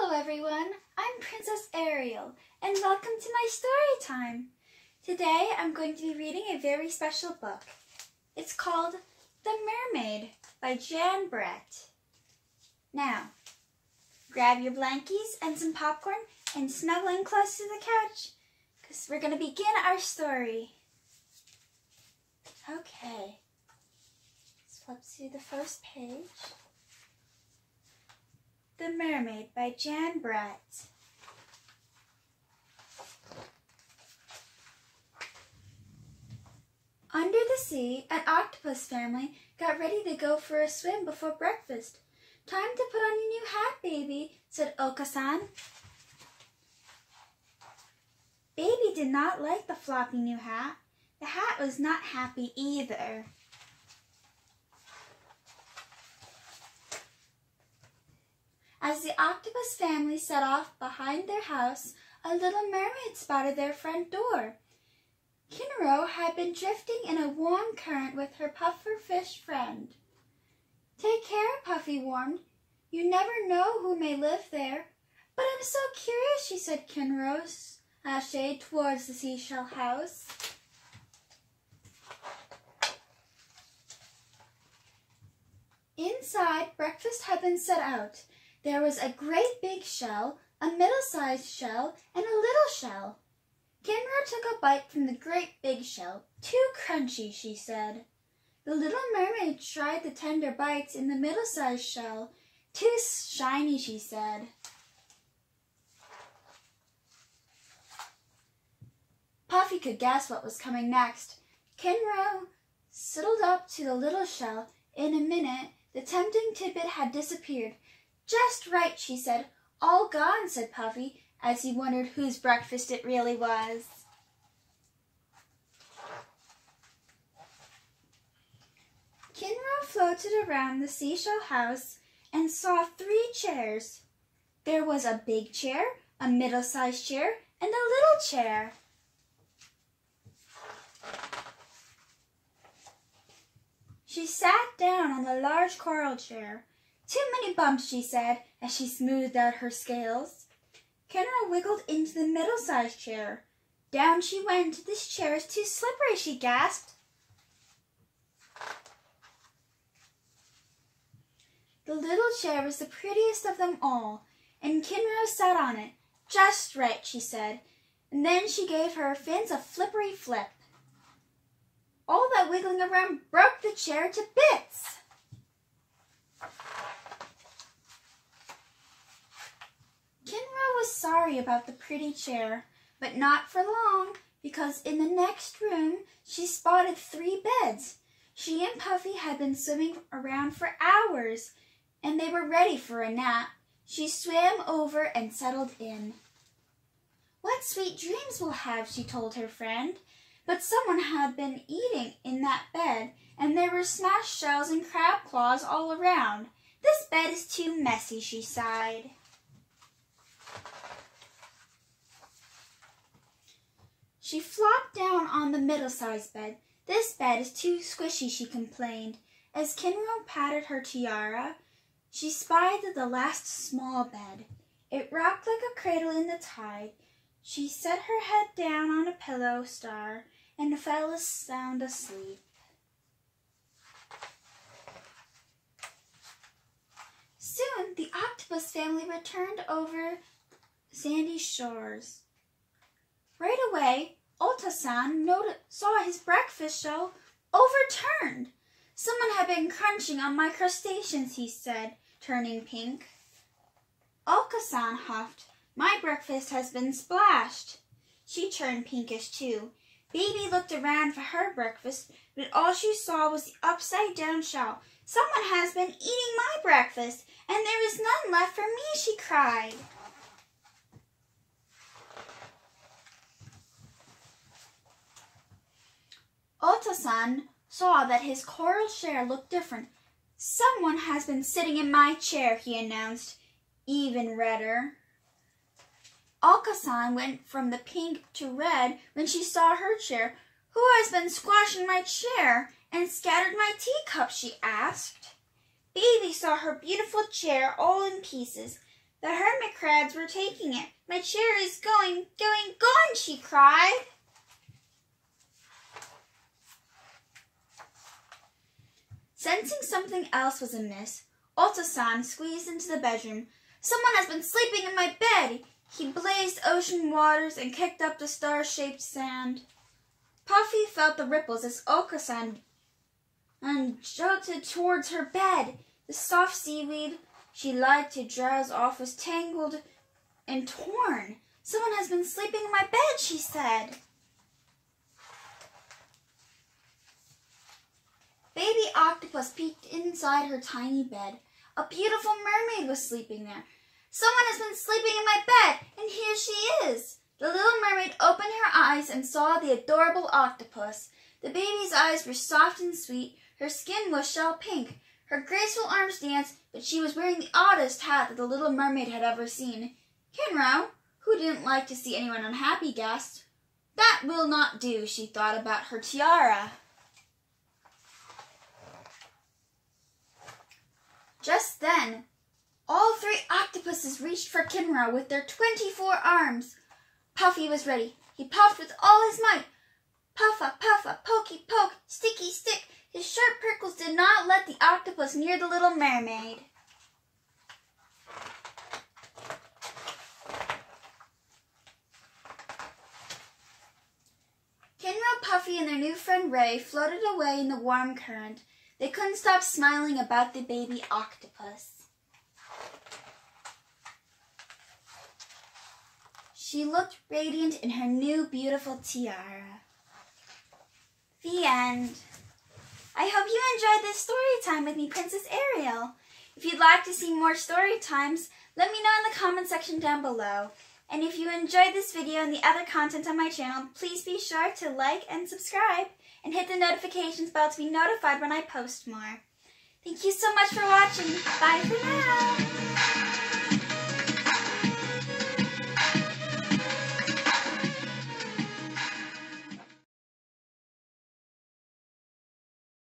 Hello everyone, I'm Princess Ariel and welcome to my story time. Today I'm going to be reading a very special book. It's called The Mermaid by Jan Brett. Now, grab your blankies and some popcorn and snuggle in close to the couch because we're going to begin our story. Okay, let's flip to the first page. The Mermaid by Jan Brett. Under the sea, an octopus family got ready to go for a swim before breakfast. Time to put on your new hat, baby, said Oka-san. Baby did not like the floppy new hat. The hat was not happy either. As the octopus family set off behind their house, a little mermaid spotted their front door. Kinro had been drifting in a warm current with her pufferfish friend. Take care, Puffy warned. You never know who may live there. But I'm so curious, she said Kinro, shade towards the seashell house. Inside, breakfast had been set out. There was a great big shell, a middle-sized shell, and a little shell. Kinro took a bite from the great big shell. Too crunchy, she said. The little mermaid tried the tender bites in the middle-sized shell. Too shiny, she said. Puffy could guess what was coming next. Kinro sidled up to the little shell. In a minute, the tempting tidbit had disappeared. Just right, she said. All gone, said Puffy, as he wondered whose breakfast it really was. Kinro floated around the seashell house and saw 3 chairs. There was a big chair, a middle-sized chair, and a little chair. She sat down on the large coral chair. Too many bumps, she said, as she smoothed out her scales. Kinro wiggled into the middle-sized chair. Down she went. This chair is too slippery, she gasped. The little chair was the prettiest of them all, and Kinro sat on it. Just right, she said, and then she gave her fins a flippery flip. All that wiggling around broke the chair to bits. Kinro was sorry about the pretty chair, but not for long, because in the next room she spotted 3 beds. She and Puffy had been swimming around for hours, and they were ready for a nap. She swam over and settled in. What sweet dreams we'll have, she told her friend. But someone had been eating in that bed, and there were smashed shells and crab claws all around. This bed is too messy, she sighed. She flopped down on the middle-sized bed. This bed is too squishy, she complained. As Kinro patted her tiara, she spied the last small bed. It rocked like a cradle in the tide. She set her head down on a pillow star and fell sound asleep. Soon the octopus family returned over sandy shores. Right away, Ota-san saw his breakfast shell overturned. Someone had been crunching on my crustaceans, he said, turning pink. Oka-san huffed. My breakfast has been splashed. She turned pinkish too. Baby looked around for her breakfast, but all she saw was the upside-down shell. Someone has been eating my breakfast, and there is none left for me, she cried. Ota-san saw that his coral chair looked different. Someone has been sitting in my chair, he announced, even redder. Oka-san went from the pink to red when she saw her chair. Who has been squashing my chair and scattered my teacup, she asked. Baby saw her beautiful chair all in pieces. The hermit crabs were taking it. My chair is going, gone, she cried. Sensing something else was amiss, Otto-san squeezed into the bedroom. Someone has been sleeping in my bed. He blazed ocean waters and kicked up the star-shaped sand. Puffy felt the ripples as Otto-san jolted towards her bed. The soft seaweed she liked to drowse off was tangled and torn. Someone has been sleeping in my bed, she said. Baby octopus peeked inside her tiny bed. A beautiful mermaid was sleeping there. Someone has been sleeping in my bed, and here she is. The little mermaid opened her eyes and saw the adorable octopus. The baby's eyes were soft and sweet. Her skin was shell pink. Her graceful arms danced, but she was wearing the oddest hat that the little mermaid had ever seen. Kinro, who didn't like to see anyone unhappy, gasped. That will not do, she thought about her tiara. Just then, all 3 octopuses reached for Kinro with their 24 arms. Puffy was ready. He puffed with all his might. Puffa, puffa, pokey, poke, sticky, stick. His sharp prickles did not let the octopus near the little mermaid. Kinro, Puffy, and their new friend Ray floated away in the warm current. They couldn't stop smiling about the baby octopus. She looked radiant in her new beautiful tiara. The end. I hope you enjoyed this story time with me, Princess Ariel. If you'd like to see more story times, let me know in the comment section down below. And if you enjoyed this video and the other content on my channel, please be sure to like and subscribe and hit the notifications bell to be notified when I post more. Thank you so much for watching. Bye for now.